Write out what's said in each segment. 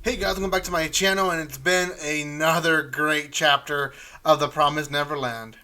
Hey guys, welcome back to my channel, and it's been another great chapter of The Promised Neverland.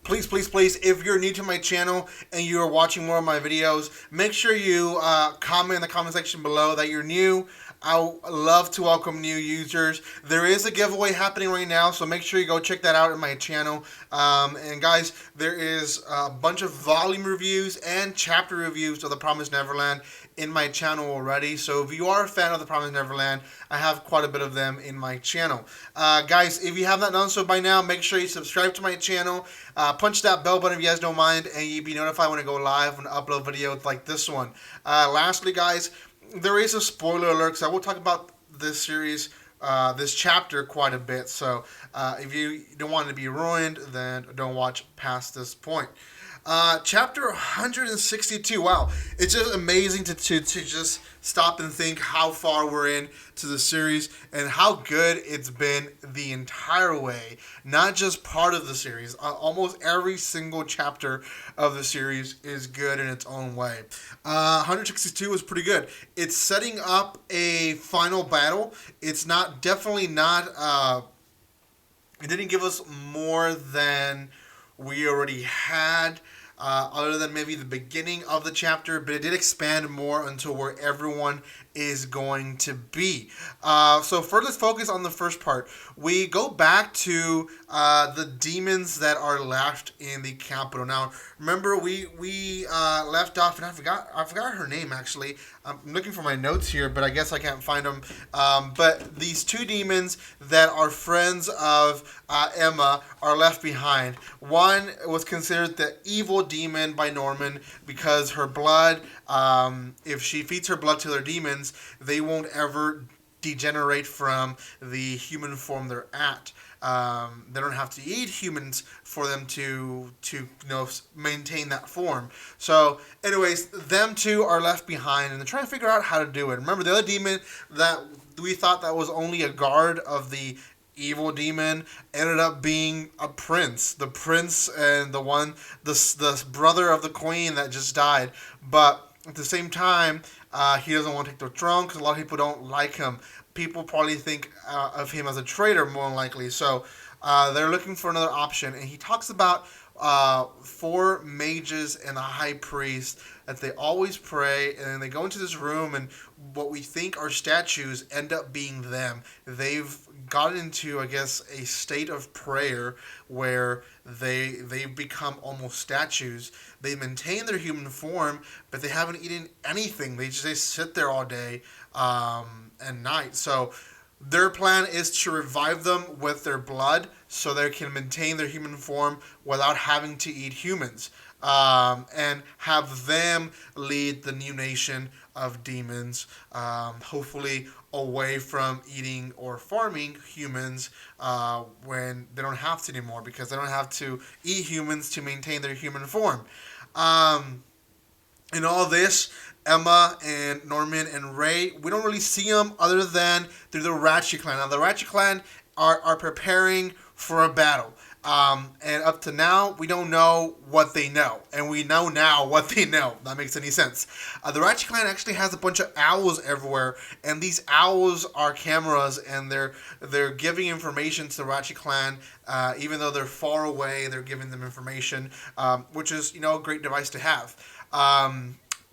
Please, if you're new to my channel and you're watching more of my videos, make sure you comment in the comment section below that you're new. I love to welcome new users. There is a giveaway happening right now, so make sure you go check that out in my channel. And guys, there is a bunch of volume reviews and chapter reviews of The Promised Neverland in my channel already. So if you are a fan of The Promised Neverland, I have quite a bit of them in my channel. Guys, if you have not done so by now, make sure you subscribe to my channel. Punch that bell button if you guys don't mind, and you'll be notified when I go live and upload videos like this one. Lastly, guys, there is a spoiler alert, so I will talk about this series, this chapter quite a bit. So if you don't want it to be ruined, then don't watch past this point. Chapter 162. Wow, it's just amazing to just stop and think how far we're in to the series and how good it's been the entire way. Not just part of the series. Almost every single chapter of the series is good in its own way. 162 is pretty good. It's setting up a final battle. It's definitely not. It didn't give us more than we already had, other than maybe the beginning of the chapter, but it did expand more into where everyone is going to be. So first, let's focus on the first part. We go back to the demons that are left in the capital. Now, remember we left off, and I forgot her name actually. I'm looking for my notes here, but I guess I can't find them. But these two demons that are friends of Emma are left behind. One was considered the evil demon by Norman because her blood, if she feeds her blood to their demons, they won't ever degenerate from the human form they're at. They don't have to eat humans for them to maintain that form. So, anyways, them two are left behind, and they're trying to figure out how to do it. Remember, the other demon that we thought that was only a guard of the evil demon ended up being a prince. The prince and the brother of the queen that just died. But at the same time, he doesn't want to take the throne because a lot of people don't like him. People probably think of him as a traitor, more than likely. So they're looking for another option. And he talks about 4 mages and a high priest that they always pray. And then they go into this room, and what we think are statues end up being them. They've gotten into, I guess, a state of prayer where they become almost statues. They maintain their human form, but they haven't eaten anything. They sit there all day and night. So their plan is to revive them with their blood so they can maintain their human form without having to eat humans, and have them lead the new nation of demons, hopefully away from eating or farming humans when they don't have to anymore, because they don't have to eat humans to maintain their human form. In all this, Emma and Norman and Ray, we don't really see them other than through the Ratchet Clan. Now, the Ratchet Clan are preparing for a battle. And up to now, we don't know what they know. And we know now what they know. That makes any sense. The Ratchet Clan actually has a bunch of owls everywhere. And these owls are cameras. And they're giving information to the Ratchet Clan. Even though they're far away, they're giving them information. Which is, a great device to have.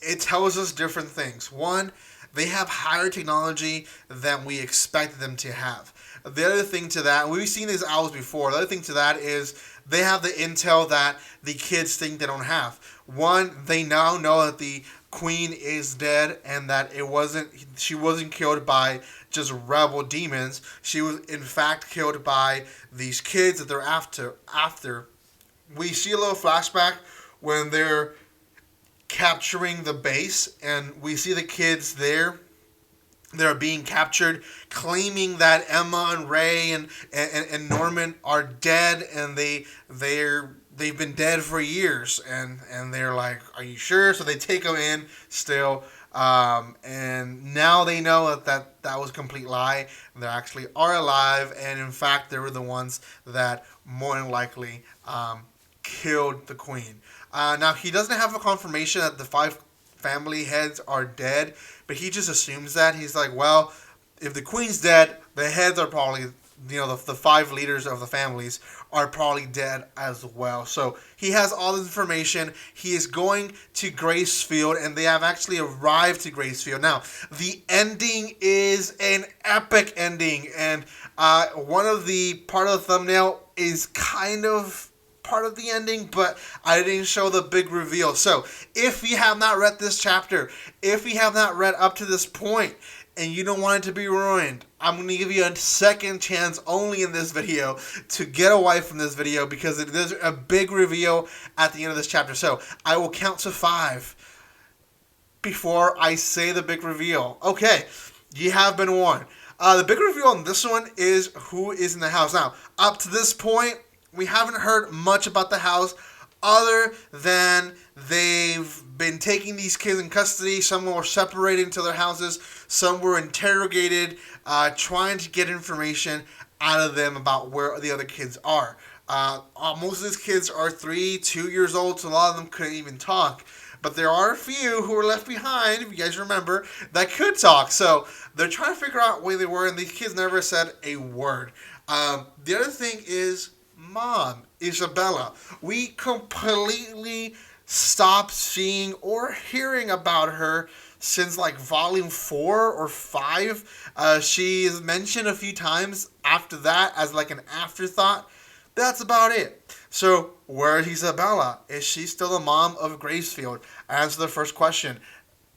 It tells us different things. One, they have higher technology than we expected them to have. The other thing to that, and we've seen these owls before, the other thing to that is they have the intel that the kids think they don't have. One, they now know that the queen is dead and that she wasn't killed by just rebel demons. She was in fact killed by these kids that they're after. We see a little flashback when they're capturing the base, and we see the kids there. They're being captured, claiming that Emma and Ray and Norman are dead, and they've been dead for years, and they're like, "Are you sure?" So they take them in still, and now they know that was a complete lie. They actually are alive, and in fact, they were the ones that more than likely killed the queen. Now, he doesn't have a confirmation that the 5 family heads are dead, but he just assumes that. He's like, well, if the queen's dead, the heads are probably, the 5 leaders of the families are probably dead as well. So he has all this information. He is going to Gracefield, and they have actually arrived to Gracefield. Now, the ending is an epic ending, and one of the part of the thumbnail is kind of part of the ending, but I didn't show the big reveal. So if you have not read this chapter, if you have not read up to this point, and you don't want it to be ruined, I'm going to give you a second chance only in this video to get away from this video, because there's a big reveal at the end of this chapter. So I will count to 5 before I say the big reveal. Okay, you have been warned. The big reveal on this one is who is in the house. Now, up to this point, we haven't heard much about the house, other than they've been taking these kids in custody. Some were separated into their houses. Some were interrogated, trying to get information out of them about where the other kids are. Most of these kids are 3, 2 years old, so a lot of them couldn't even talk. But there are a few who were left behind, if you guys remember, that could talk. So they're trying to figure out where they were, and these kids never said a word. The other thing is Mom, Isabella. We completely stopped seeing or hearing about her since like volume 4 or 5. She is mentioned a few times after that as like an afterthought. That's about it. So where is Isabella? Is she still the mom of Gracefield? Answer the first question.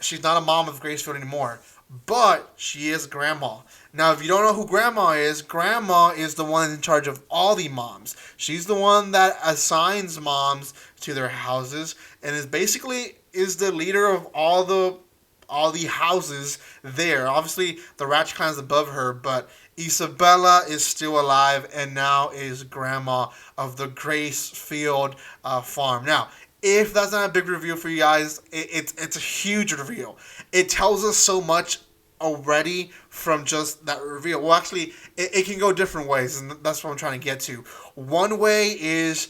She's not a mom of Gracefield anymore, but she is grandma. Now, if you don't know who grandma is the one in charge of all the moms. She's the one that assigns moms to their houses, and is basically the leader of all the houses there. Obviously, the Ratchet Clan is above her, but Isabella is still alive and now is grandma of the Gracefield farm. Now, if that's not a big reveal for you guys, it's a huge reveal. It tells us so much already from just that reveal. Well, actually, it can go different ways, and that's what I'm trying to get to. One way is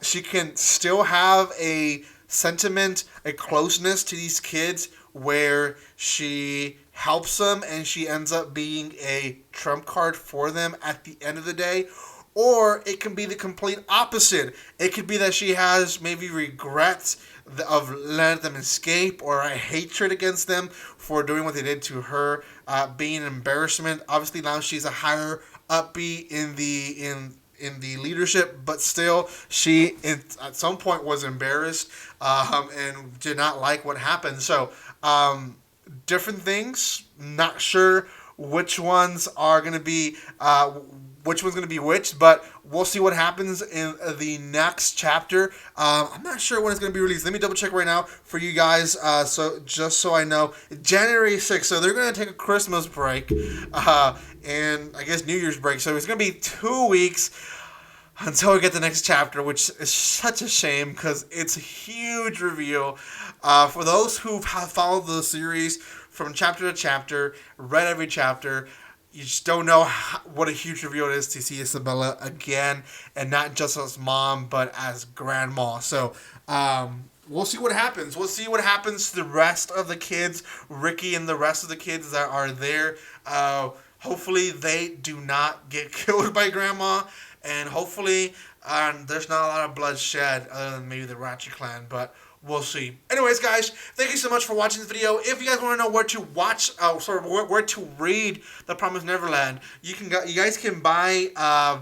she can still have a sentiment, a closeness to these kids where she helps them and she ends up being a trump card for them at the end of the day. Or it can be the complete opposite. It could be that she has maybe regrets of letting them escape, or a hatred against them for doing what they did to her, being an embarrassment. Obviously now she's a higher upbeat in the leadership, but still she at some point was embarrassed and did not like what happened. So different things. Not sure which ones are going to be which one's going to be which, but we'll see what happens in the next chapter. I'm not sure when it's going to be released. Let me double check right now for you guys, so just so I know. January 6th, so they're going to take a Christmas break, and I guess New Year's break, so it's going to be 2 weeks until we get the next chapter, which is such a shame because it's a huge reveal. For those who have followed the series from chapter to chapter, read every chapter, you just don't know what a huge reveal it is to see Isabella again, and not just as mom, but as grandma. So, we'll see what happens. We'll see what happens to the rest of the kids, Ricky and the rest of the kids that are there. Hopefully they do not get killed by grandma, and hopefully there's not a lot of bloodshed other than maybe the Ratchet Clan, but we'll see. Anyways, guys, thank you so much for watching this video. If you guys want to know where to watch, where to read The Promised Neverland, you guys can buy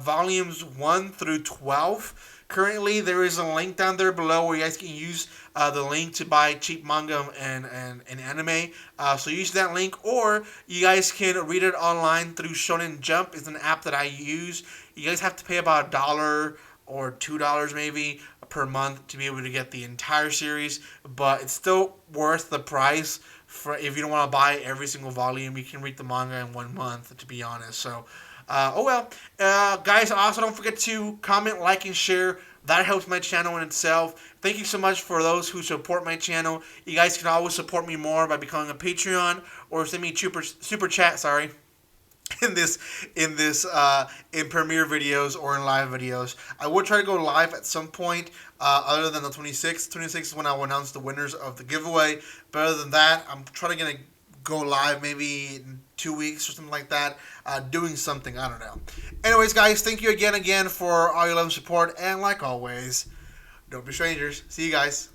volumes 1 through 12. Currently, there is a link down there below where you guys can use the link to buy cheap manga and anime. So use that link, or you guys can read it online through Shonen Jump. It's an app that I use. You guys have to pay about $1 or $2 maybe per month to be able to get the entire series, but it's still worth the price for if you don't want to buy every single volume. You can read the manga in 1 month, to be honest. So guys, also don't forget to comment, like, and share. That helps my channel in itself. Thank you so much for those who support my channel. You guys can always support me more by becoming a Patreon or send me super chat, in this in premiere videos or in live videos. I will try to go live at some point, other than the 26th. 26th is when I will announce the winners of the giveaway. But other than that, I'm trying to go live maybe in 2 weeks or something like that, doing something. I don't know. Anyways, guys, thank you again for all your love and support, and like always, don't be strangers. See you guys.